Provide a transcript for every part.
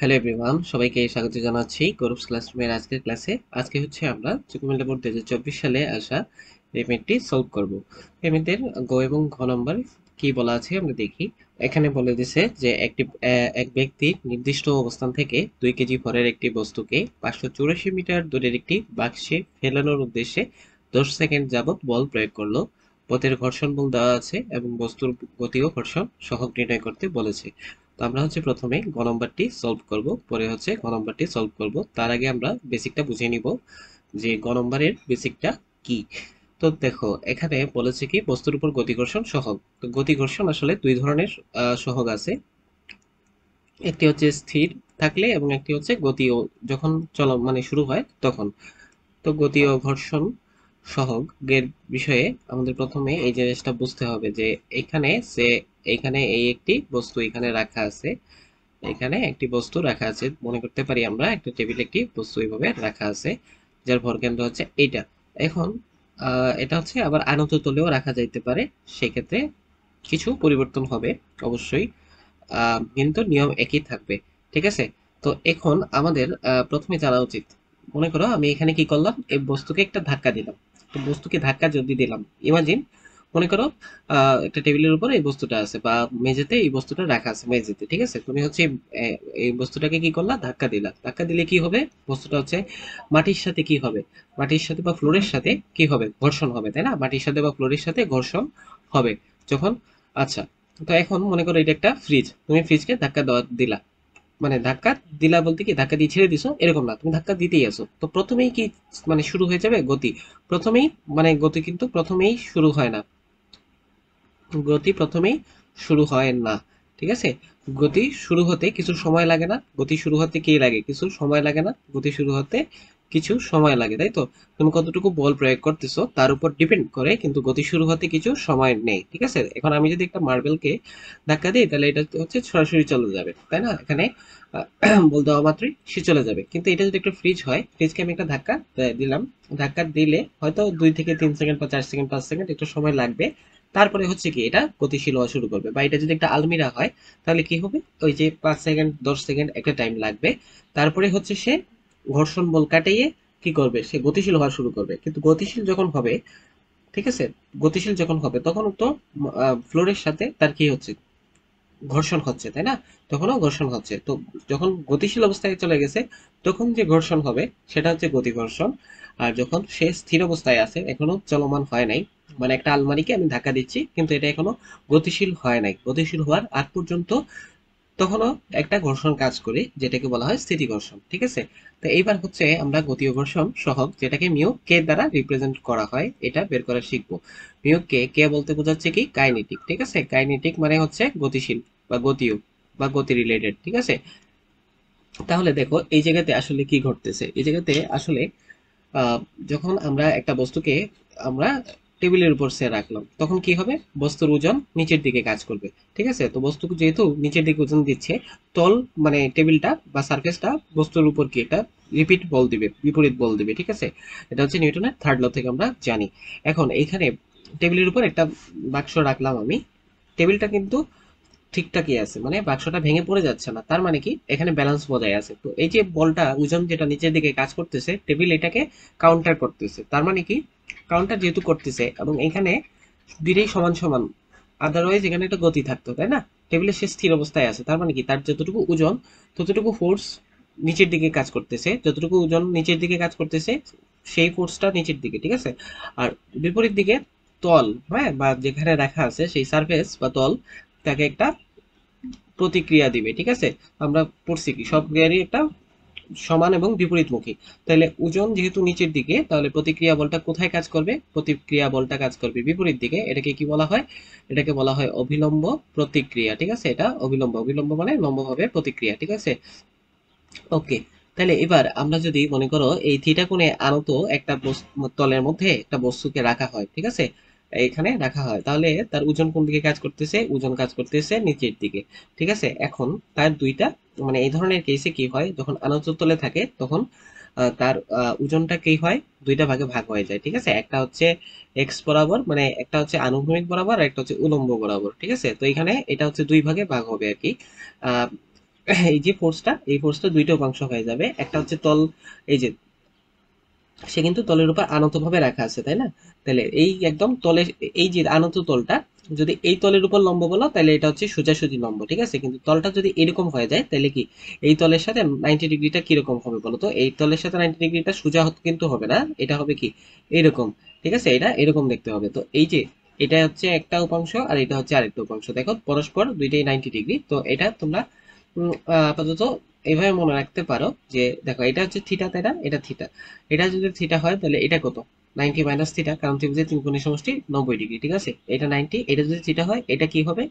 Hello everyone, সবাইকে স্বাগত জানাচ্ছি গৌরবস ক্লাসরুমের আজকের ক্লাসে। আজকে হচ্ছে আমরা কুমিল্লা বোর্ড 2024 সালে আসা পেমেন্টটি সলভ করব। পেমেন্টের গ এবং ঘ নম্বর কি বলা আছে আমরা দেখি। এখানে বলে দিছে যে এক ব্যক্তি নির্দিষ্ট অবস্থান থেকে 2 কেজি ভরের একটি বস্তুকে 584 মিটার দূরের একটি বাক্সে ফেলানোর উদ্দেশ্যে 10 সেকেন্ড যাবত বল প্রয়োগ করলো। পথের ঘর্ষণ বল দেওয়া আছে এবং বস্তুর গতি ও ঘর্ষণ সহগ নির্ণয় করতে বলেছে। তো আমরা হচ্ছে প্রথমে গ নম্বরটি সলভ করব, পরে হচ্ছে ঘ নম্বরটি সলভ করব। তার আগে আমরা বেসিকটা বুঝে নিব যে গ নম্বরের বেসিকটা কি। তো দেখো, এখানে বলেছে কি বস্তুর উপর গতিঘর্ষণ সহগ। তো গতিঘর্ষণ আসলে দুই ধরনের সহগ আছে। একটি হচ্ছে স্থির থাকলে এবং একটি হচ্ছে গতি ও যখন মানে শুরু হয় তখন। তো গতি ও ঘর্ষণ সহগের বিষয়ে আমাদের প্রথমে এই জিনিসটা বুঝতে হবে যে এখানে সে এইখানে এই একটি বস্তু এখানে রাখা আছে। এখানে একটি বস্তু রাখা আছে, মনে করতে পারি আমরা একটা টেবিলে একটি বস্তু এইভাবে রাখা আছে, যার ভরকেন্দ্র হচ্ছে এইটা। এখন এটা হচ্ছে আবার আনত তলেও রাখা যাইতে পারে। সেক্ষেত্রে কিছু পরিবর্তন হবে অবশ্যই, কিন্তু নিয়ম একই থাকবে। ঠিক আছে। তো এখন আমাদের প্রথমে জানা উচিত, মনে করো আমি এখানে কি করলাম, এই বস্তুকে একটা ধাক্কা দিলাম। তো বস্তুকে ধাক্কা যদি দিলাম, ইমাজিন, মনে করো একটা টেবিলের উপর এই বস্তুটা আছে বা মেঝেতে এই বস্তুটা রাখা আছে মেঝেতে। ঠিক আছে, তুমি হচ্ছে এই বস্তুটাকে কি করলা, ধাক্কা দিলা। ধাক্কা দিলে কি হবে, বস্তুটা হচ্ছে মাটির সাথে কি হবে, মাটির সাথে বা ফ্লোরের সাথে কি হবে, ঘর্ষণ হবে, তাই না? মাটির সাথে বা ফ্লোরের সাথে ঘর্ষণ হবে যখন। আচ্ছা, তো এখন মনে করো এটা একটা ফ্রিজ, তুমি ফ্রিজকে ধাক্কা দেওয়া দিলা, মানে ধাক্কা দিলা বলতে কি ধাক্কা দিয়ে ছেড়ে দিছো এরকম না, তুমি ধাক্কা দিতেই আছো। তো প্রথমেই কি মানে শুরু হয়ে যাবে গতি? প্রথমেই মানে গতি কিন্তু প্রথমেই শুরু হয় না, গতি প্রথমেই শুরু হয় না। ঠিক আছে, গতি শুরু হতে কিছু সময় লাগে না? গতি শুরু হতে কি লাগে, কিছু সময় লাগে না? গতি শুরু হতে কিছু সময় লাগে, তাই তো? তুমি কতটুকু বল প্রয়োগ করতেছো তার উপর ডিপেন্ড করে, কিন্তু গতি শুরু হতে কিছু সময় নেই। ঠিক আছে, এখন আমি যদি একটা মার্বেলকে ধাক্কা দিই তাহলে এটা হচ্ছে সরাসরি চলে যাবে, তাই না? এখানে বল দেওয়া মাত্রই সে চলে যাবে। কিন্তু এটা যদি একটা ফ্রিজ হয়, ফ্রিজকে আমি একটা ধাক্কা দিলাম, ধাক্কা দিলে হয়তো 2 থেকে 3 সেকেন্ড বা 4 সেকেন্ড 5 সেকেন্ড একটু সময় লাগবে। তারপরে হচ্ছে কি এটা গতিশীল হওয়া শুরু করবে। বা এটা যদি একটা আলমিরা হয় তাহলে কি হবে, ওই যে 5 সেকেন্ড 10 সেকেন্ড একটা টাইম লাগবে। তারপরে হচ্ছে সে ঘর্ষণ বল কাটিয়ে কি করবে, সে গতিশীল হওয়া শুরু করবে। কিন্তু গতিশীল যখন হবে, ঠিক আছে, গতিশীল যখন হবে তখন তো ফ্লোরের সাথে তার কি হচ্ছে, ঘর্ষণ হচ্ছে, তাই না? তখনও ঘর্ষণ হচ্ছে। তো যখন গতিশীল অবস্থায় চলে গেছে তখন যে ঘর্ষণ হবে সেটা হচ্ছে গতি ঘর্ষণ। আর যখন সে স্থির অবস্থায় আছে, এখনো চলমান হয় নাই, মানে একটা আলমারিকে আমি ধাক্কা দিচ্ছি কিন্তু এটা এখনো গতিশীল হয় নাই, গতিশীল হওয়ার আগ পর্যন্ত তখনও একটা ঘর্ষণ কাজ করে, যেটাকে বলা হয় স্থিতি ঘর্ষণ। ঠিক আছে। তো এইবার হচ্ছে আমরা গতীয় ঘর্ষণ সহগ, যেটাকে মিউ কে দ্বারা রিপ্রেজেন্ট করা হয়, এটা বের করা শিখবো। মিউ কে, কে বলতে বোঝাচ্ছে কি কাইনেটিক। ঠিক আছে, কাইনেটিক মানে হচ্ছে গতিশীল বা গতীয় বা গতি রিলেটেড। ঠিক আছে। তাহলে দেখো এই জায়গাতে আসলে কি ঘটতেছে, এই জায়গাতে আসলে আহ, যখন আমরা একটা বস্তুকে আমরা টেবিলের উপর সে রাখলাম তখন কি হবে, বস্তুর ওজন নিচের দিকে কাজ করবে। ঠিক আছে, তো বস্তু যেহেতু নিচের দিকে ওজন দিচ্ছে, তল মানে টেবিলটা বা সারফেসটা বস্তুর উপর কি একটা রিপিট বল দিবে, বিপরীত বল দিবে। ঠিক আছে, এটা হচ্ছে নিউটনের থার্ড ল থেকে আমরা জানি। এখন এইখানে টেবিলের উপর একটা বাক্স রাখলাম আমি, টেবিলটা কিন্তু ঠিকঠাকই আছে, মানে বাক্সটা ভেঙে পড়ে যাচ্ছে না, তার মানে কি এখানে ব্যালেন্স বজায় আছে। তো এই যে বলটা ওজন যেটা নিচের দিকে কাজ করতেছে, টেবিল এটাকে কাউন্টার করতেছে। তার মানে কি, কাউন্টার যেহেতু করতেছে এবং এখানে দুইটাই সমান সমান, আদারওয়াইজ এখানে একটা গতি থাকতো, তাই না? টেবিলের সে স্থির অবস্থায় আছে, তার মানে কি তার যতটুকু ওজন ততটুকু ফোর্স নিচের দিকে কাজ করতেছে, যতটুকু ওজন নিচের দিকে কাজ করতেছে সেই ফোর্সটা নিচের দিকে। ঠিক আছে। আর বিপরীত দিকে তল, হ্যাঁ, বা যেখানে রাখা আছে সেই সারফেস বা তল তাকে একটা প্রতিক্রিয়া দিবে। ঠিক আছে, আমরা পড়ছি কি সব ক্রিয়ারই একটা সমান এবং বিপরীতমুখী। তাহলে ওজন যেহেতু নিচের দিকে, তাহলে প্রতিক্রিয়া বলটা কোথায় কাজ করবে, প্রতিক্রিয়া বলটা কাজ করবে বিপরীত দিকে। এটাকে কি বলা হয়, এটাকে বলা হয় অভিলম্ব প্রতিক্রিয়া। ঠিক আছে, এটা অভিলম্ব, অভিলম্ব মানে লম্বভাবে প্রতিক্রিয়া। ঠিক আছে। ওকে। তাহলে এবার আমরা যদি মনে করো এই থিটা কোণে আনত একটা তলের মধ্যে একটা বস্তুকে রাখা হয়, ঠিক আছে, এখানে রাখা হয়, তাহলে তার ওজন কোন দিকে কাজ করতেছে, ওজন কাজ করতেছে নিচের দিকে। ঠিক আছে, এখন তার দুইটা মানে এই ধরনের কেসে কি হয়, যখন আনত তলে থাকে তখন তার ওজনটা কি হয়, দুইটা ভাগে ভাগ হয়ে যায়। ঠিক আছে, একটা হচ্ছে এক্স বরাবর, মানে একটা হচ্ছে আনুভূমিক বরাবর আর একটা হচ্ছে উলম্ব বরাবর। ঠিক আছে, তো এখানে এটা হচ্ছে দুই ভাগে ভাগ হবে আর কি। এই যে ফোর্সটা, এই ফোর্সটা দুইটা উপাংশ হয়ে যাবে। একটা হচ্ছে তল, এই যে সে কিন্তু তলের উপর আনত ভাবে রাখা আছে, তাই না? তাহলে এই একদম তলে, এই যে আনত তলটা যদি এই তলের উপর লম্ব বলো তাহলে এটা হচ্ছে সোজাসুজি লম্ব, ঠিক আছে? কিন্তু তলটা যদি এরকম হয়ে যায় তাহলে কি এই তলের সাথে 90 ডিগ্রিটা কিরকম হবে বলো তো? এই তলের সাথে 90 ডিগ্রিটা সোজা কিন্তু হবে না, এটা হবে কি এরকম, ঠিক আছে? এটা এরকম দেখতে হবে। তো এই যে এটা হচ্ছে একটা উপাংশ আর এটা হচ্ছে আরেকটা উপাংশ, দেখো পরস্পর দুইটাই 90 ডিগ্রি। তো এটা তোমরা আপাতত এইভাবে মনে রাখতে পারো যে দেখো এটা হচ্ছে থিটা, তাই না? এটা থিটা, এটা যদি থিটা হয় তাহলে এটা কত? 90 মাইনাস থিটা, কারণ ত্রিভুজের তিন কোণের সমষ্টি 90 ডিগ্রি, ঠিক আছে? এটা 90, এটা যদি থিটা হয় এটা কি হবে?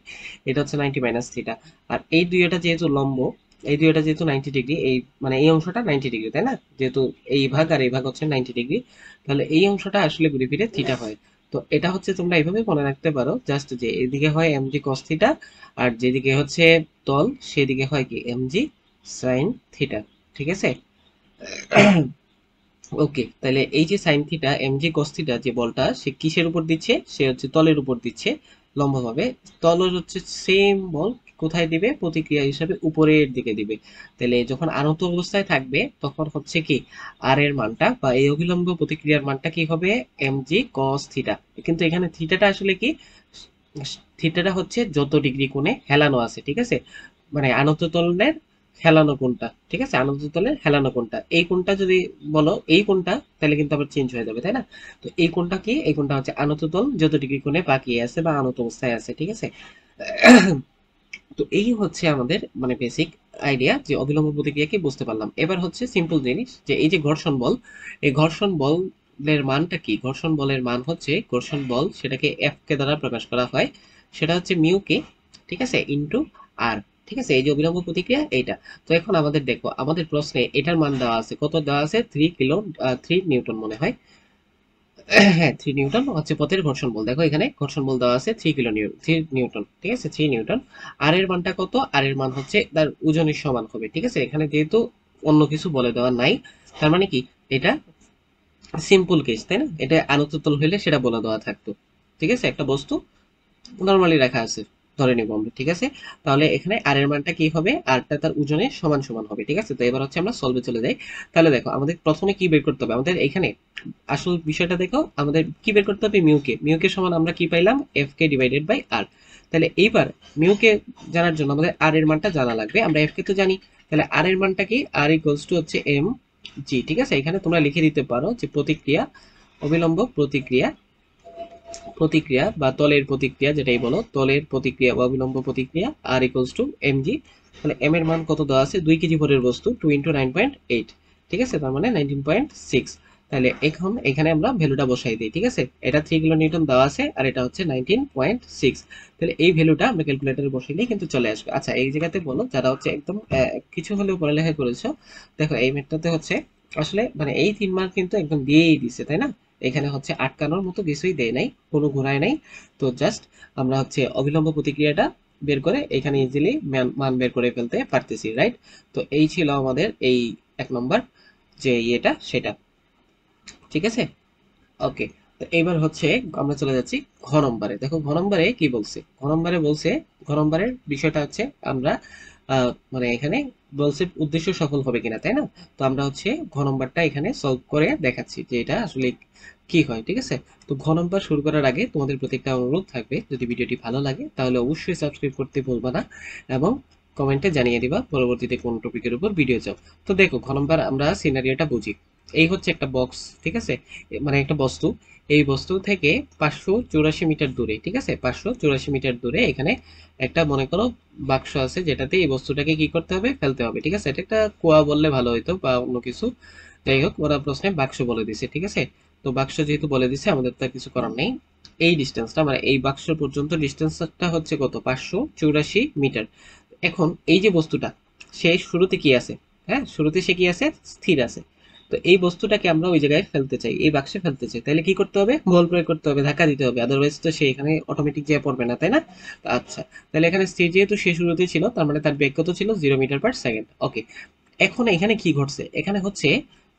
এটা হচ্ছে 90 মাইনাস থিটা। আর এই দুইটা যেহেতু লম্ব, এই দুইটা যেহেতু 90 ডিগ্রি, এই মানে এই অংশটা 90 ডিগ্রি, তাই না? যেহেতু এই ভাগ আর এই ভাগ হচ্ছে 90 ডিগ্রি, তাহলে এই অংশটা আসলে ঘুরে ফিরে থিটা হয়। তো এটা হচ্ছে তোমরা এইভাবে মনে রাখতে পারো জাস্ট, যে এদিকে হয় mg cos থিটা আর যেদিকে হচ্ছে তল সেদিকে হয় কি mg sin থিটা, ঠিক আছে? ওকে, তাহলে এই যে sine theta MG cos theta যে বলটা সে কিসের উপর দিচ্ছে? সে হচ্ছে তলের উপর দিচ্ছে লম্বভাবে। তলের হচ্ছে সেম বল কোথায় দিবে? প্রতিক্রিয়া হিসাবে উপরের দিকে দিবে। তাহলে যখন আনত অবস্থায় থাকবে তখন হচ্ছে কি আর এর মানটা বা এই অভিলম্ব প্রতিক্রিয়ার মানটা কি হবে? MG cos theta. কিন্তু এখানে থিটাটা আসলে কি? থিটাটা হচ্ছে যত ডিগ্রি কোণে হেলানো আছে, ঠিক আছে? মানে আনত তলের হেলানো কোণটা, ঠিক আছে? আনত তলের হেলানো কোণটা, এই কোণটা যদি বলো এই কোণটা, তাহলে কিন্তু আবার চেঞ্জ হয়ে যাবে, তাই না? তো এই কোণটা কি? এই কোণটা হচ্ছে আনত তল যত ডিগ্রি কোণে বাঁকিয়ে আছে বা আনত অবস্থায় আছে, ঠিক আছে? তো এই হচ্ছে আমাদের মানে বেসিক আইডিয়া, যে অবিলম্ব প্রতিক্রিয়াকে বুঝতে পারলাম। এবার হচ্ছে সিম্পল জিনিস, যে এই যে ঘর্ষণ বল, এই ঘর্ষণ বলের মানটা কি? ঘর্ষণ বলের মান হচ্ছে, ঘর্ষণ বল সেটাকে এফ কে দ্বারা প্রকাশ করা হয়, সেটা হচ্ছে মিউ কে, ঠিক আছে, ইন্টু আর, ঠিক আছে? এই যে অবিলম্ব প্রতিক্রিয়া এইটা। তো এখন আমাদের দেখো, আমাদের প্রশ্নে এটার মান দেওয়া আছে, কত দেওয়া আছে? 3 নিউটন মনে হয়। হ্যাঁ, 3 নিউটন হচ্ছে পথের ঘর্ষণ বল। দেখো এখানে ঘর্ষণ বল দেওয়া আছে 3 নিউটন, ঠিক আছে? 3 নিউটন। আর এর মানটা কত? আর এর মান হচ্ছে তার ওজনের সমান হবে, ঠিক আছে? এখানে যেহেতু অন্য কিছু বলে দেওয়া নাই, তার মানে কি এটা সিম্পল কেস, তাই না? এটা আনত তল হইলে সেটা বলে দেওয়া থাকতো, ঠিক আছে? একটা বস্তু নরমালি রাখা আছে ধরে নিব আমরা, ঠিক আছে? তাহলে এখানে আর এর মানটা কি হবে? আরটা তার ওজনের সমান সমান হবে, ঠিক আছে? তো এবার হচ্ছে আমরা সলভে চলে যাই। তাহলে দেখো আমাদের প্রথমে কি বের করতে হবে? আমাদের এখানে আসল বিষয়টা দেখো, আমাদের কি বের করতে হবে? মিউকে। মিউকে সমান আমরা কি পাইলাম? এফ কে ডিভাইডেড বাই আর। তাহলে এইবার মিউকে জানার জন্য আমাদের আর এর মানটা জানা লাগবে। আমরা এফ কে তো জানি, তাহলে আর এর মানটা কি? আর ইকুয়ালস টু হচ্ছে এম জি, ঠিক আছে? এখানে তোমরা লিখে দিতে পারো যে প্রতিক্রিয়া, অবিলম্ব প্রতিক্রিয়া, প্রতিক্রিয়া বা তলের প্রতিক্রিয়া যেটাই বলো, তলের প্রতিক্রিয়া বা অবিলম্ব প্রতিক্রিয়া আর ইকুয়ালস টু এমজি। তাহলে এম এর মান কত দেওয়া আছে? 2 কেজি ভরের বস্তু, 2 × 9.8, ঠিক আছে? তার মানে 19.6। তাহলে এখন এখানে আমরা ভ্যালুটা বসাই দিই, ঠিক আছে? এটা 3 কিলো নিউটন দেওয়া আছে আর এটা হচ্ছে 19.6। তাহলে এই ভ্যালুটা আমরা ক্যালকুলেটরে বসাইলেই কিন্তু চলে আসবে। আচ্ছা, এই জায়গাতে বলো যারা হচ্ছে একদম কিছু হলেও পড়ালেখা করেছো, দেখো এই ম্যাথটাতে হচ্ছে আসলে মানে এই 3 মার্ক কিন্তু একদম দিয়েই দিছে, তাই না? এখানে হচ্ছে আটকানোর মতো কিছুই দেয় নাই, কোনো ঘোরায় নাই। তো জাস্ট আমরা হচ্ছে অবিলম্ব প্রতিক্রিয়াটা বের করে এখানে ইজিলি মান বের করে ফেলতে পারতেছি, রাইট? তো এই ছিল আমাদের এই 1 নম্বর যে ইয়েটা সেটা, ঠিক আছে? ওকে, তো এইবার হচ্ছে আমরা চলে যাচ্ছি ঘ নম্বরে। দেখো ঘ নম্বরে কি বলছে? ঘ নম্বরে বলছে, ঘ নম্বরের বিষয়টা হচ্ছে আমরা মানে এখানে বলছে উদ্দেশ্য সফল হবে কিনা, তাই না? তো আমরা হচ্ছে ঘ নম্বরটা এখানে সলভ করে দেখাচ্ছি যে এটা আসলে কি হয়, ঠিক আছে? তো ঘ নম্বর শুরু করার আগে তোমাদের প্রতি একটা অনুরোধ থাকবে, যদি ভিডিওটি ভালো লাগে তাহলে অবশ্যই সাবস্ক্রাইব করতে ভুলবা না এবং কমেন্টে জানিয়ে দিবা পরবর্তীতে কোন টপিকের উপর ভিডিও চাও। তো দেখো ঘ নম্বর আমরা সিনারিওটা বুঝি। এই হচ্ছে একটা বক্স, ঠিক আছে? মানে একটা বস্তু, এই বস্তু থেকে 584 মিটার দূরে, ঠিক আছে? 584 মিটার দূরে এখানে একটা মনে করো বাক্স আছে, যেটাতে এই বস্তুটাকে কি করতে হবে? ফেলতে হবে, ঠিক আছে? এটা একটা কুয়া বললে ভালো হইতো বা অন্য কিছু, যাই হোক ওরা প্রশ্নে বাক্স বলে দিছে, ঠিক আছে? তো বাক্স যেহেতু বলে দিছে আমাদের তো আর কিছু করার নেই। এই ডিস্টেন্সটা মানে এই বাক্স পর্যন্ত ডিস্টেন্সটা হচ্ছে কত? 584 মিটার। এখন এই যে বস্তুটা, সে শুরুতে কি আছে? হ্যাঁ, শুরুতে সে কি আছে? স্থির আছে। তো এই বস্তুটাকে আমরা ওই জায়গায় ফেলতে চাই, এই বাক্সে ফেলতে চাই, তাহলে কি করতে হবে? বল প্রয়োগ করতে হবে, ধাক্কা দিতে হবে, আদারওয়াইজ তো সে এখানে অটোমেটিক যেয়ে পড়বে না, তাই না? আচ্ছা, তাহলে এখানে স্থির যেহেতু সে শুরুতে ছিল, তার মানে তার বেগ কত ছিল? 0 মিটার পার সেকেন্ড। ওকে, এখন এখানে কি ঘটছে? এখানে হচ্ছে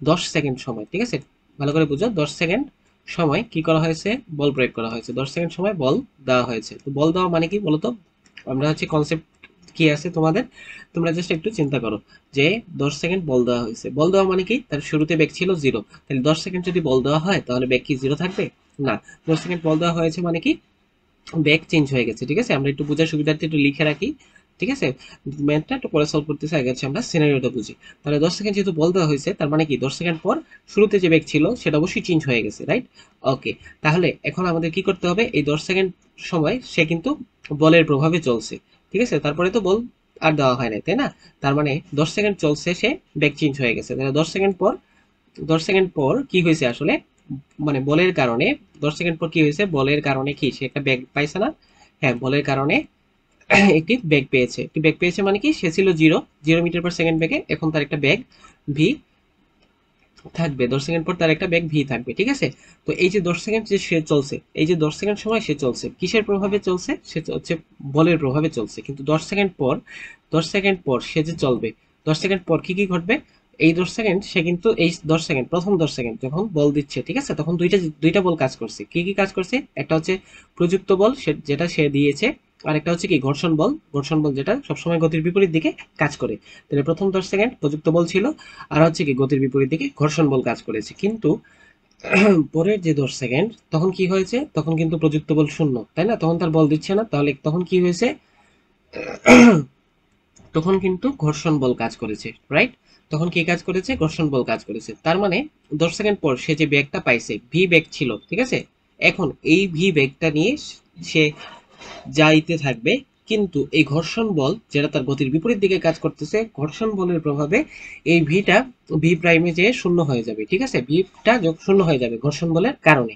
10 সেকেন্ড সময়, ঠিক আছে? ভালো করে বুঝো, 10 সেকেন্ড সময় কি করা হয়েছে? বল প্রয়োগ করা হয়েছে। 10 সেকেন্ড সময় বল দেওয়া হয়েছে। তো বল দেওয়া মানে কি বলতো? আমরা হচ্ছে কনসেপ্ট কি আছে তোমাদের, তোমরা জাস্ট একটু চিন্তা করো যে 10 সেকেন্ড বল দেওয়া হয়েছে, বল দেওয়া মানে কি, তার শুরুতে বেগ ছিল 0, তাহলে 10 সেকেন্ড যদি বল দেওয়া হয় তাহলে বেগ কি 0 থাকবে? না। 10 সেকেন্ড বল দেওয়া হয়েছে মানে কি, বেগ চেঞ্জ হয়ে গেছে। ঠিক আছে, আমরা একটু বোঝার সুবিধার্থে একটু লিখে রাখি। ঠিক আছে, ম্যাথটা একটু পরে সলভ করতেছে, আগে হচ্ছে আমরা সিনারিওটা বুঝি। তাহলে 10 সেকেন্ড যেহেতু বল দেওয়া হয়েছে, তার মানে কি 10 সেকেন্ড পর শুরুতে যে বেগ ছিল সেটা অবশ্যই চেঞ্জ হয়ে গেছে, রাইট? ওকে, তাহলে এখন আমাদের কি করতে হবে, এই 10 সেকেন্ড সময় সে কিন্তু বলের প্রভাবে চলছে। ঠিক আছে, তারপরে তো বল আর দেওয়া হয় না, তাই না? তার মানে 10 সেকেন্ড চলছে, সে বেগ চেঞ্জ হয়ে গেছে। তাহলে 10 সেকেন্ড পর কি হয়েছে আসলে, মানে বলের কারণে 10 সেকেন্ড পর কি হয়েছে, বলের কারণে কি সে একটা বেগ পাইছে না? হ্যাঁ, বলের কারণে একটি বেগ পেয়েছে। একটি বেগ পেয়েছে মানে কি, সে ছিল 0 মিটার পার সেকেন্ড বেগে, এখন তার একটা বেগ ভি থাকবে। 10 সেকেন্ড পর তার একটা বেগ ভি থাকবে। ঠিক আছে, তো এই যে 10 সেকেন্ড যে সে চলছে, এই যে 10 সেকেন্ড সময় সে চলছে কিসের প্রভাবে চলছে, সে হচ্ছে বলের প্রভাবে চলছে। কিন্তু 10 সেকেন্ড পর সে যে চলবে, 10 সেকেন্ড পর কি কি ঘটবে, এই 10 সেকেন্ড সে কিন্তু এই 10 সেকেন্ড, প্রথম 10 সেকেন্ড যখন বল দিচ্ছে, ঠিক আছে, তখন দুইটা বল কাজ করছে। কি কি কাজ করছে, একটা হচ্ছে প্রযুক্ত বল যেটা সে দিয়েছে, আর একটা হচ্ছে কি ঘর্ষণ বল। ঘর্ষণ বল যেটা সবসময় গতির বিপরীত দিকে কাজ করে। তাহলে প্রথম 10 সেকেন্ড প্রযুক্ত বল ছিল, আর হচ্ছে কি গতির বিপরীত দিকে ঘর্ষণ বল কাজ করেছে। কিন্তু পরের যে 10 সেকেন্ড তখন কি হয়েছে, তখন কিন্তু প্রযুক্ত বল শূন্য, তাই না? তখন তার বল দিচ্ছে না, তাহলে তখন কি হয়েছে, তখন কিন্তু ঘর্ষণ বল কাজ করেছে, রাইট? তখন কি কাজ করেছে, ঘর্ষণ বল কাজ করেছে। তার মানে 10 সেকেন্ড পর সে যে বেগটা পাইছে, ভি বেগ ছিল, ঠিক আছে, এখন এই ভি বেগটা নিয়ে সে যাইতে থাকবে। কিন্তু এই ঘর্ষণ বল যেটা তার গতির বিপরীত দিকে কাজ করতেছে, ঘর্ষণ বলের প্রভাবে এই ভিটা ভি প্রাইমে যেয়ে শূন্য হয়ে যাবে। ঠিক আছে, ভিটা শূন্য হয়ে যাবে ঘর্ষণ বলের কারণে।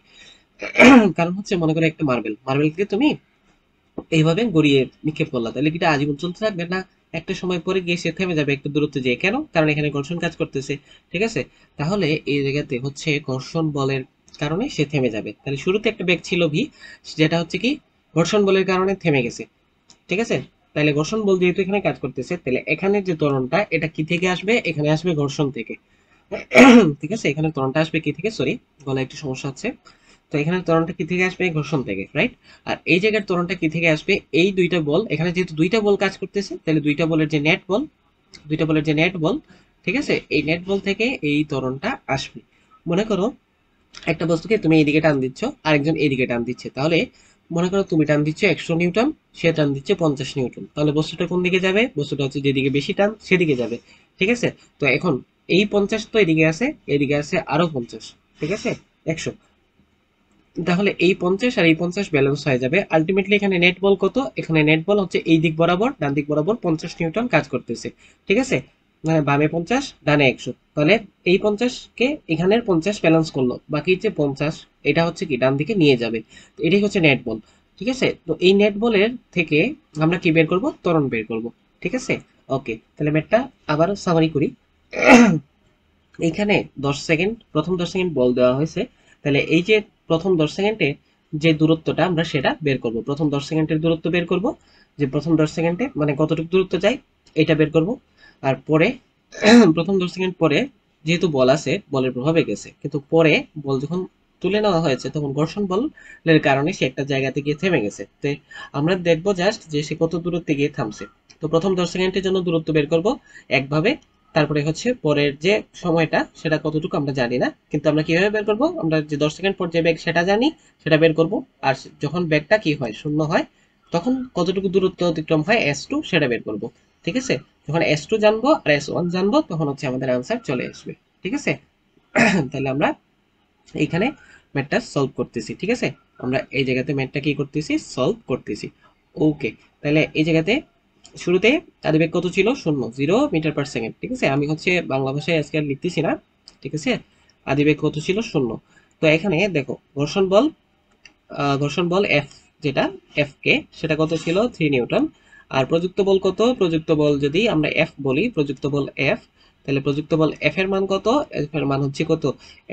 কারণ হচ্ছে, মনে করো একটা মার্বেলকে তুমি এইভাবে গড়িয়ে নিক্ষেপ করলা, তাহলে কিটা আজীবন চলতে থাকবে না? একটা সময় পরে গিয়ে সে থেমে যাবে একটু দূরত্বে যেয়ে। কেন? কারণ এখানে ঘর্ষণ কাজ করতেছে। ঠিক আছে, তাহলে এই জায়গাতে হচ্ছে ঘর্ষণ বলের কারণে সে থেমে যাবে। তাহলে শুরুতে একটা বেগ ছিল ভি, যেটা হচ্ছে কি ঘর্ষণ বলের কারণে থেমে গেছে। ঠিক আছে, তাহলে ঘর্ষণ বল যেহেতু এখানে কাজ করতেছে, তাহলে এখানে যে ত্বরণটা, এটা কি থেকে আসবে, এখানে আসবে ঘর্ষণ থেকে। ঠিক আছে, এখানে ত্বরণটা আসবে কি থেকে, সরি গলায় একটু সমস্যা হচ্ছে। তো এখানে ত্বরণটা কি থেকে আসবে, ঘর্ষণ থেকে, রাইট? আর এই জায়গার ত্বরণটা কি থেকে আসবে, এই দুইটা বল, এখানে যেহেতু দুইটা বল কাজ করতেছে, তাহলে দুইটা বলের যে নেট বল, ঠিক আছে, এই নেট বল থেকে এই ত্বরণটা আসবে। মনে করো একটা বস্তুকে তুমি এইদিকে টান দিচ্ছ, আরেকজন এইদিকে টান দিচ্ছে, তাহলে মনে করো তুমি টান দিচ্ছ 100 নিউটন, সে টান দিচ্ছে 50 নিউটন, তাহলে বস্তুটা কোন দিকে যাবে, বস্তুটা হচ্ছে যেদিকে বেশি টান সেদিকে যাবে। ঠিক আছে, তো এখন এই 50 তো এদিকে আছে আরো 50, ঠিক আছে, 100। তাহলে এই 50 আর এই 50 ব্যালেন্স হয়ে যাবে। আলটিমেটলি এখানে নেট বল কত, এখানে নেট বল হচ্ছে এই দিক বরাবর, ডান দিক বরাবর 50 নিউটন কাজ করতেছে। ঠিক আছে, মানে বামে 50 ডানে 100, তাহলে এই 50 কে এখানের 50 ব্যালেন্স করলো, বাকি যে 50 এটা হচ্ছে কি ডান দিকে নিয়ে যাবে। তো এটাই হচ্ছে নেট বল। ঠিক আছে, তো এই নেট বলের থেকে আমরা কি বের করব, ত্বরণ বের করব। ঠিক আছে, ওকে, তাহলে ম্যাথটা আবার সামারি করি। এইখানে 10 সেকেন্ড, প্রথম 10 সেকেন্ড বল দেওয়া হয়েছে, তাহলে এই যে প্রথম 10 সেকেন্ডে যে দূরত্বটা আমরা সেটা বের করব, প্রথম 10 সেকেন্ডের দূরত্ব বের করব, যে প্রথম 10 সেকেন্ডে মানে কতটুকু দূরত্ব যায় এটা বের করব। আর পরে প্রথম 10 সেকেন্ড পরে যেহেতু বল আছে, বলের প্রভাবে গেছে, কিন্তু পরে বল যখন তুলে নেওয়া হয়েছে তখন ঘর্ষণ বলের কারণে সে একটা জায়গাতে গিয়ে থেমে গেছে। তো আমরা দেখবো জাস্ট যে সে কত দূরত্বে গিয়ে থামছে। তো প্রথম 10 সেকেন্ডের জন্য দূরত্ব বের করব একভাবে, তারপরে হচ্ছে পরের যে সময়টা সেটা কতটুকু আমরা জানি না, কিন্তু আমরা কিভাবে বের করব, আমরা যে 10 সেকেন্ড পর যে বেগ সেটা জানি, সেটা বের করব। আর যখন বেগটা কি হয়, শূন্য হয়, তখন কতটুকু দূরত্ব অতিক্রম হয় S2 সেটা বের করব। ঠিক আছে, যখন S2 জানবো আর S1 জানবো তখন হচ্ছে আমাদের আনসার চলে আসবে। ঠিক আছে, তাহলে আমরা এইখানে ম্যাথটা সলভ করতেছি। ঠিক আছে, আমরা এই জায়গাতে ম্যাথটা কি করতেছি, সলভ করতেছি। ওকে, তাহলে এই জায়গাতে শুরুতে আদিবেগ কত ছিল, 0 মিটার পার সেকেন্ড। ঠিক আছে, আমি হচ্ছে বাংলা ভাষায় আজকে আর লিখতেছি না। ঠিক আছে, আদিবেগ কত ছিল, 0। তো এখানে দেখো ঘর্ষণ বল এফ, যেটা এফ কে, সেটা কত ছিল, 3 নিউটন। আর প্রযুক্ত বল কত, প্রযুক্ত বল যদি আমরা এফ বলি, প্রযুক্ত বল এফ, তাহলে প্রযুক্ত বল এফ এর মান কত, এফ এর মান হচ্ছে কত,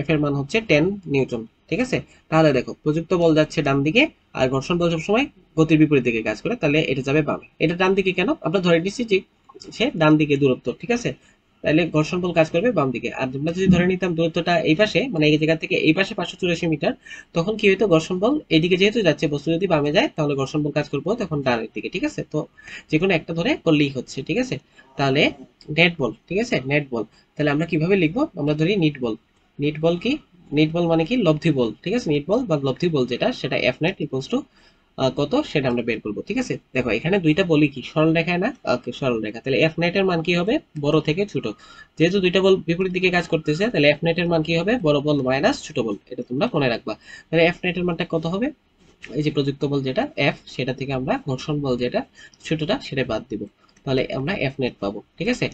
এফ এর মান হচ্ছে 10 নিউটন। ঠিক আছে, তাহলে দেখো প্রযুক্ত বল যাচ্ছে ডান দিকে, আর ঘর্ষণ বল সবসময় গতির বিপরীত দিকে কাজ করে, তাহলে এটা যাবে বামে। এটা ডান দিকে কেন, আমরা ধরে নিচ্ছি যে সে ডান দিকে দূরত্ব। ঠিক আছে, তাহলে ঘর্ষণ বল কাজ করবে বাম দিকে। আর আমরা যদি ধরে নিতাম দূরত্বটা এই পাশে, মানে এই জায়গা থেকে এই পাশে 584 মিটার, তখন কি হতো, ঘর্ষণ বল এইদিকে যেহেতু যাচ্ছে, বস্তু যদি বামে যায় তাহলে ঘর্ষণ বল কাজ করবো তখন ডানের দিকে। ঠিক আছে, তো যে কোনো একটা ধরে করলেই হচ্ছে। ঠিক আছে, তাহলে নেট বল, ঠিক আছে, নেট বল। তাহলে আমরা কিভাবে লিখবো, আমরা ধরি নিট বল। নিট বল কি, নিট বল মানে কি লব্ধি বল। ঠিক আছে, নিট বল বা লব্ধি বল যেটা, সেটা এফ নেট ইকুয়ালস টু কত সেটা আমরা বের করবো। ঠিক আছে, দেখো এখানে দুইটা বলি কি সরল রেখায় না, ওকে সরল রেখা, তাহলে এফ নেটের মান কি হবে, বড় থেকে ছোট। যেহেতু দুইটা বল বিপরীত দিকে কাজ করতেছে, তাহলে এফ নেটের মান কি হবে, বড় বল মাইনাস ছোট বল, এটা তোমরা মনে রাখবা। তাহলে এফ নেটের মানটা কত হবে, এই যে প্রযুক্ত বল যেটা এফ, সেটা থেকে আমরা ঘর্ষণ বল যেটা ছোটটা সেটা বাদ দিব, তাহলে আমরা এফ নেট পাবো। ঠিক আছে,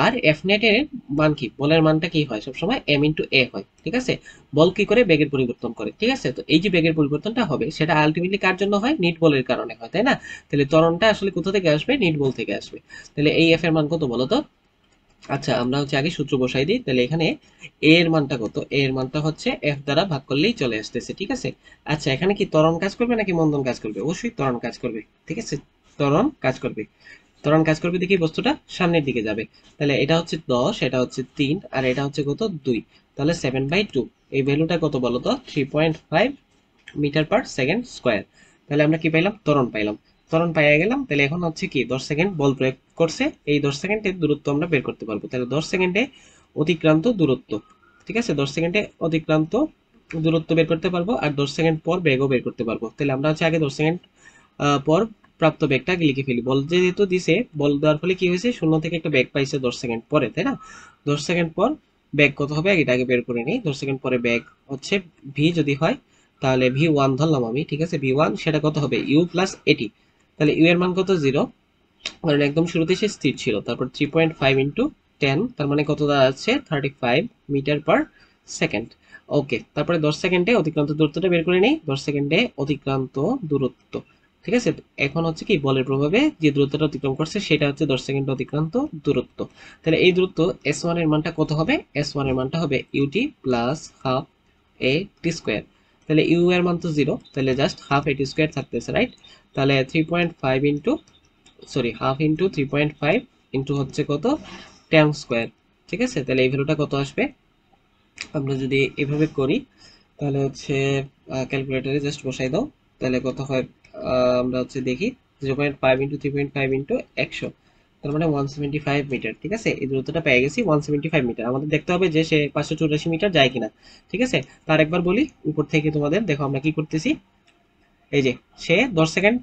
আর এফ নেটের মান কি, বলের মানটা কি হয় সবসময় এম ইন্টু এ হয়। ঠিক আছে, বল কি করে, বেগের পরিবর্তন করে। ঠিক আছে, তো এই যে বেগের পরিবর্তনটা হবে সেটা আলটিমেটলি কার জন্য হয়, নিট বলের কারণে হয়, তাই না? তাহলে ত্বরণটা আসলে কোথা থেকে আসবে, নিট বল থেকে আসবে। তাহলে এই এফ এর মান কত বলো তো। আচ্ছা, আমরা হচ্ছে আগে সূত্র বসাই দিই। তাহলে এখানে এ এর মানটা কত, এ এর মানটা হচ্ছে এফ দ্বারা ভাগ করলেই চলে আসতেছে। ঠিক আছে, আচ্ছা এখানে কি ত্বরণ কাজ করবে নাকি মন্দন কাজ করবে, অবশ্যই ত্বরণ কাজ করবে। ঠিক আছে, ত্বরণ কাজ করবে। ত্বরণ কাজ করবে দেখি বস্তুটা সামনের দিকে যাবে। তাহলে এটা হচ্ছে 10, এটা হচ্ছে 3, আর এটা হচ্ছে কত 2, তাহলে 7/2। এই ভ্যালুটা কত বলো তো, 3.5 মিটার পার সেকেন্ড স্কোয়ার। তাহলে আমরা কি পাইলাম, ত্বরণ পাইলাম। ত্বরণ পাইয়া গেলাম। তাহলে এখন হচ্ছে কি 10 সেকেন্ড বল প্রয়োগ করছে, এই 10 সেকেন্ডের দূরত্ব আমরা বের করতে পারবো। তাহলে 10 সেকেন্ডে অতিক্রান্ত দূরত্ব, ঠিক আছে, 10 সেকেন্ডে অতিক্রান্ত দূরত্ব বের করতে পারবো, আর 10 সেকেন্ড পর বেগও বের করতে পারবো। তাহলে আমরা হচ্ছে আগে 10 সেকেন্ড পর প্রাপ্ত বেগটা লিখে ফেলি। বল যেহেতু দিছে, বল দেওয়ার ফলে কি হয়েছে, শূন্য থেকে একটা বেগ পাইছে 10 সেকেন্ড পরে, তাই না? 10 সেকেন্ড পর বেগ কত হবে এটা আগে বের করে নিই। 10 সেকেন্ড পরে বেগ হচ্ছে ভি যদি হয়, তাহলে ভি ওয়ান ধরলাম আমি। ঠিক আছে, ভি ওয়ান সেটা কত হবে, ইউ প্লাস এটি। তাহলে ইউ এর মান কত, 0, কারণ একদম শুরুতে সে স্থির ছিল। তারপর 3.5 ইন্টু 10, তার মানে কত দাঁড়াচ্ছে, 35 মিটার পার সেকেন্ড। ওকে, তারপরে 10 সেকেন্ডে অতিক্রান্ত দূরত্বটা বের করে নেই। 10 সেকেন্ডে অতিক্রান্ত দূরত্ব, ঠিক আছে, এখন হচ্ছে কি বলের প্রভাবে যে দূরত্বটা অতিক্রম করছে সেটা হচ্ছে 10 সেকেন্ড অতিক্রান্ত দূরত্ব। তাহলে এই দূরত্ব এস ওয়ান এর মানটা কত হবে, এস ওয়ান এর মানটা হবে ইউটি প্লাস হাফ এ টি স্কোয়ার। তাহলে ইউ এর মান তো 0, তাহলে জাস্ট হাফ এ টি স্কোয়ার থাকতেছে, রাইট? তাহলে 3.5 into, sorry, half into 3.5 into হচ্ছে কত, 10 স্কোয়ার। ঠিক আছে, তাহলে এই ভ্যালুটা কত আসবে, আমরা যদি এভাবে করি তাহলে হচ্ছে ক্যালকুলেটারে জাস্ট বসাই দাও। তাহলে কত হয়, আমরা হচ্ছে দেখি, 0.5 ইন্টু 3.5 ইন্টু 100, তার মানে 175 মিটার। ঠিক আছে, এই দূরত্বটা পেয়ে গেছি 175 মিটার। আমাদের দেখতে হবে যে সে 584 মিটার যায় কিনা। ঠিক আছে, তার একবার বলি উপর থেকে তোমাদের, দেখো আমরা কি করতেছি। এই যে সে 10 সেকেন্ড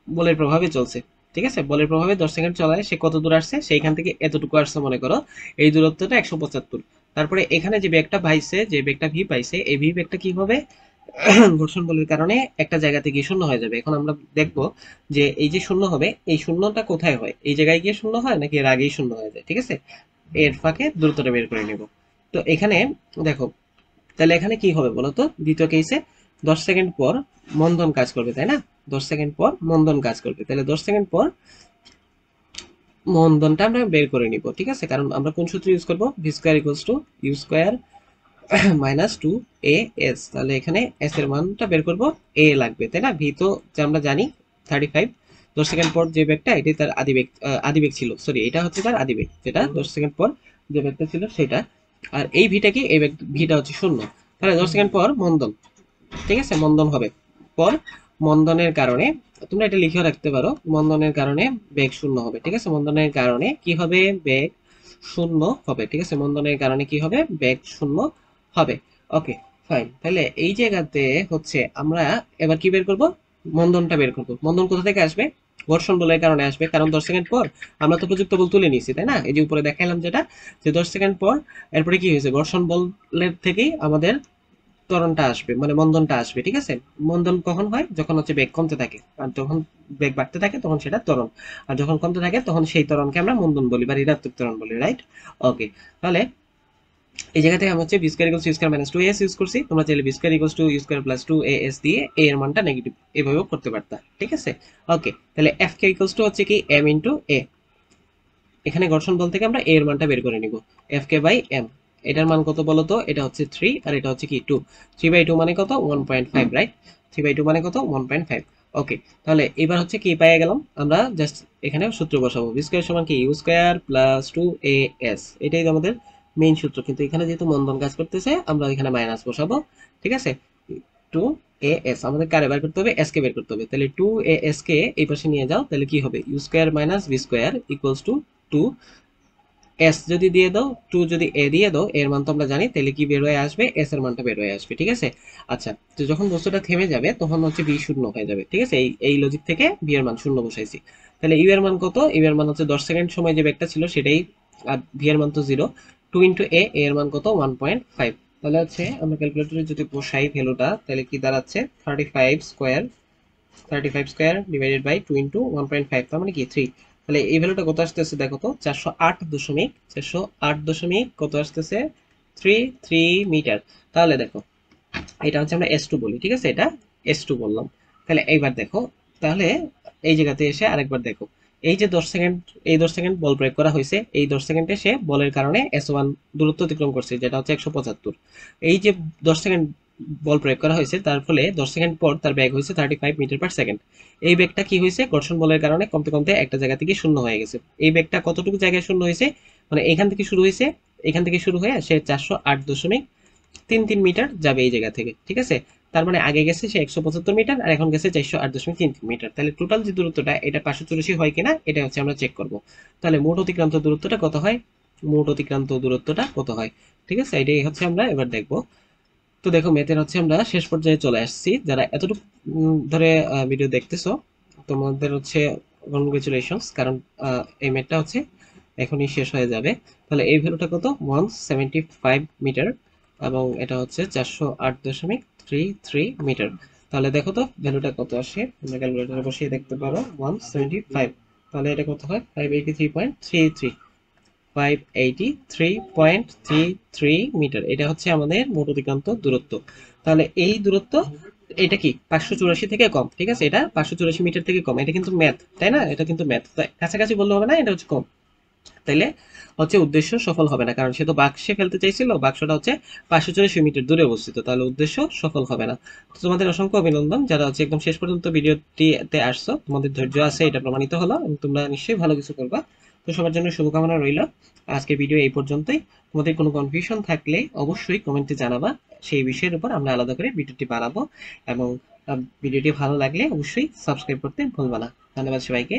বলের প্রভাবে চলছে। ঠিক আছে, বলের প্রভাবে 10 সেকেন্ড চলায় সে কত দূর আসছে, সেইখান থেকে এতটুকু আসছে মনে করো, এই দূরত্বটা 175। তারপরে এখানে যে বেগটা পাইছে, যে বেগটা ভি পাইছে, এই ভি বেগটা কি হবে, ঘর্ষণ বলের কারণে একটা জায়গা থেকে শূন্য হয়ে যাবে। এখন আমরা দেখব যে এই যে শূন্য হবে, এই শূন্যটা কোথায় হয়, এই জায়গায় গিয়ে শূন্য হয় নাকি এর আগেই শূন্য হয়ে যায়। ঠিক আছে, এর ফাঁকে দূরত্বটা বের করে নেব। তো এখানে দেখো, তাহলে এখানে কি হবে বলতো, দ্বিতীয় কেসে 10 সেকেন্ড পর মন্দন কাজ করবে, তাই না? 10 সেকেন্ড পর মন্দন কাজ করবে, তাহলে 10 সেকেন্ড পর মন্দনটা আমরা বের করে নিব। ঠিক আছে, কারণ আমরা কোন সূত্র ইউজ করব, v square equals to u square minus 2 as। তাহলে এখানে এস এর মানটা বের করব, এ লাগবে, তাই না? ভি তো যে আমরা জানি 35। 10 সেকেন্ড পর যে বেগটা, এটাই তার আদি বেগ, আদি বেগ ছিল, সরি এটা হচ্ছে তার আদি বেগ, যেটা 10 সেকেন্ড পর যে বেগটা ছিল সেটা। আর এই ভিটা কি, এই বেগ ভিটা হচ্ছে শূন্য। তাহলে 10 সেকেন্ড পর মন্দন, ঠিক আছে, মন্দন হবে। পর মন্দনের কারণে, তোমরা এটা লিখেও রাখতে পারো, মন্দনের কারণে বেগ শূন্য হবে। ঠিক আছে, মন্দনের কারণে কি হবে, বেগ শূন্য হবে। ঠিক আছে, মন্দনের কারণে কি হবে, বেগ শূন্য হবে। ওকে, ফাইন। তাহলে এই জায়গাতে হচ্ছে আমরা এবার কি বের করব, মন্দনটা বের করব। মন্দন কোথা থেকে আসবে, ঘর্ষণ বলের কারণে আসবে, কারণ 10 সেকেন্ড পর আমরা তো প্রযুক্ত বল তুলে নিয়েছি, তাই না? এই যে উপরে দেখাইলাম যেটা, যে 10 সেকেন্ড পর এরপরে কি হয়েছে, ঘর্ষণ বলের থেকেই আমাদের ত্বরণটা আসবে, মানে মন্দনটা আসবে। ঠিক আছে, মন্দন কখন হয়, যখন হচ্ছে বেগ কমতে থাকে, আর যখন বেগ বাড়তে থাকে তখন সেটা ত্বরণ, আর যখন কমতে থাকে তখন সেই ত্বরণকে আমরা মন্দন বলি বা ঋণাত্মক ত্বরণ বলি, রাইট? ওকে, তাহলে এই জায়গা থেকে আমরা হচ্ছে v square equals u square minus 2as use করছি। তোমরা চাইলে v square equals to u square plus 2as দিয়ে a এর মানটা নেগেটিভ এভাবেও করতে পারতা। ঠিক আছে, ওকে, তাহলে এফ কে ইকুয়ালস টু হচ্ছে কি m ইনটু a। এখানে ঘর্ষণ বল থেকে আমরা a এর মানটা বের করে নিব, এফ কে বাই m। এটার মান কত বলো তো, এটা হচ্ছে 3 আর এটা হচ্ছে কি 2। 3/2 মানে কত, 1.5, রাইট? 3/2 মানে কত, 1.5। ওকে, তাহলে এবার হচ্ছে কি পেয়ে গেলাম আমরা, জাস্ট এখানে সূত্র বসাবো। বি স্কয়ার সমান কি ইউ স্কয়ার প্লাস 2as, এটাই আমাদের মেইন সূত্র, কিন্তু এখানে যেহেতু মন্দন কাজ করতেছে আমরা এখানে মাইনাস বসাবো। ঠিক আছে, 2as আমাদের কারে বের করতে হবে, এস কে বের করতে হবে। তাহলে 2as কে এই পাশে নিয়ে যাও, তাহলে কি হবে, u square minus v square equals to 2 s যদি দিয়ে দাও, 2 যদি এ দিয়ে দাও, এর মান তো আমরা জানি, তাহলে কি বের হয়ে আসবে, এস এর মানটা বের হয়ে আসবে। ঠিক আছে, আচ্ছা, তো যখন বস্তুটা থেমে যাবে তখন হচ্ছে বি শূন্য হয়ে যাবে। ঠিক আছে, এই লজিক থেকে বি এর মান শূন্য বসাইছি। তাহলে ইউ এর মান কত, ইউ এর মান হচ্ছে 10 সেকেন্ড সময় যে বেগটা ছিল সেটাই, আর ভি এর মান তো 0, 2 ইন্টু এ এর মান কত 1.5। তাহলে হচ্ছে আমরা ক্যালকুলেটরে যদি বসাই ভ্যালুটা, তাহলে কি দাঁড়াচ্ছে 35 স্কোয়ার ডিভাইডেড বাই 2 ইন্টু 1.5, তার মানে কি 3। তাহলে এই ভ্যালুটা কত আসতেছে দেখো তো, 408 দশমিক কত আসতেছে, 33 মিটার। তাহলে দেখো এটা হচ্ছে আমরা এস টু বলি, ঠিক আছে, এটা এস টু বললাম। তাহলে এইবার দেখো, তাহলে এই জায়গাতে এসে আরেকবার দেখো, এই যে 10 সেকেন্ড, এই 10 সেকেন্ড বল প্রয়োগ করা হয়েছে, এই 10 সেকেন্ডে সে বলের কারণে S1 দূরত্ব অতিক্রম করছে, যেটা হচ্ছে 175। এই যে 10 সেকেন্ড বল প্রয়োগ করা হয়েছে, তার ফলে 10 সেকেন্ড পর তার বেগ হয়েছে 35 মিটার/সেকেন্ড। এই বেগটা কি হয়েছে, ঘর্ষণ বলের কারণে কমতে কমতে একটা জায়গা থেকে শূন্য হয়ে গেছে। এই বেগটা কতটুকু জায়গায় শূন্য হয়েছে, মানে এখান থেকে শুরু হয়েছে, এখান থেকে শুরু হয়ে সে 408.33 মিটার যাবে এই জায়গা থেকে। ঠিক আছে, তার মানে আগে গেছে সে 175 মিটার, আর এখন গেছে 408.33 মিটার। তাহলে টোটাল যে দূরত্বটা, এটা 584 হয় কিনা এটা হচ্ছে আমরা চেক করব। তাহলে মোট অতিক্রান্ত দূরত্বটা কত হয়, মোট অতিক্রান্ত দূরত্বটা কত হয়। ঠিক আছে, এটাই হচ্ছে আমরা এবার দেখব। তো দেখো ম্যাথের হচ্ছে আমরা শেষ পর্যায়ে চলে আসছি। যারা এতটুকু ধরে ভিডিও দেখতেছো, তোমাদের হচ্ছে কনগ্রেচুলেশনস, কারণ এই ম্যাথটা হচ্ছে এখনই শেষ হয়ে যাবে। তাহলে এই ভ্যালুটা কত, 175 মিটার, এবং এটা হচ্ছে 408.33 মিটার। তাহলে দেখো তো ভ্যালুটা কত আসে, আমরা ক্যালকুলেটরে বসিয়ে দেখতে পারো 175, তাহলে এটা কত হয়, 583.33, 583.33 মিটার। এটা হচ্ছে আমাদের মোট অতিক্রান্ত দূরত্ব। তাহলে এই দূরত্ব, এটা কি 584 থেকে কম। ঠিক আছে, এটা 584 মিটার থেকে কম, এটা কিন্তু ম্যাথ, তাই না, এটা কিন্তু ম্যাথ, কাছাকাছি বললে হবে না, এটা হচ্ছে কম। তাইলে হচ্ছে উদ্দেশ্য সফল হবে না, কারণ সে তো বাক্সে ফেলতে চাইছিল, বাক্সটা হচ্ছে 584 মিটার দূরে অবস্থিত, তাহলে উদ্দেশ্য সফল হবে না। তো তোমাদের অসংখ্য অভিনন্দন যারা হচ্ছে একদম শেষ পর্যন্ত ভিডিওটিতে আসছো, তোমাদের ধৈর্য আছে এটা প্রমাণিত হলো, এবং তোমরা নিশ্চয়ই ভালো কিছু করবা। তো সবার জন্য শুভকামনা রইল। আজকের ভিডিও এই পর্যন্তই। তোমাদের কোনো কনফিউশন থাকলে অবশ্যই কমেন্টে জানাবা, সেই বিষয়ের উপর আমরা আলাদা করে ভিডিওটি বানাবো। এবং ভিডিওটি ভালো লাগলে অবশ্যই সাবস্ক্রাইব করতে ভুলবা না। ধন্যবাদ সবাইকে।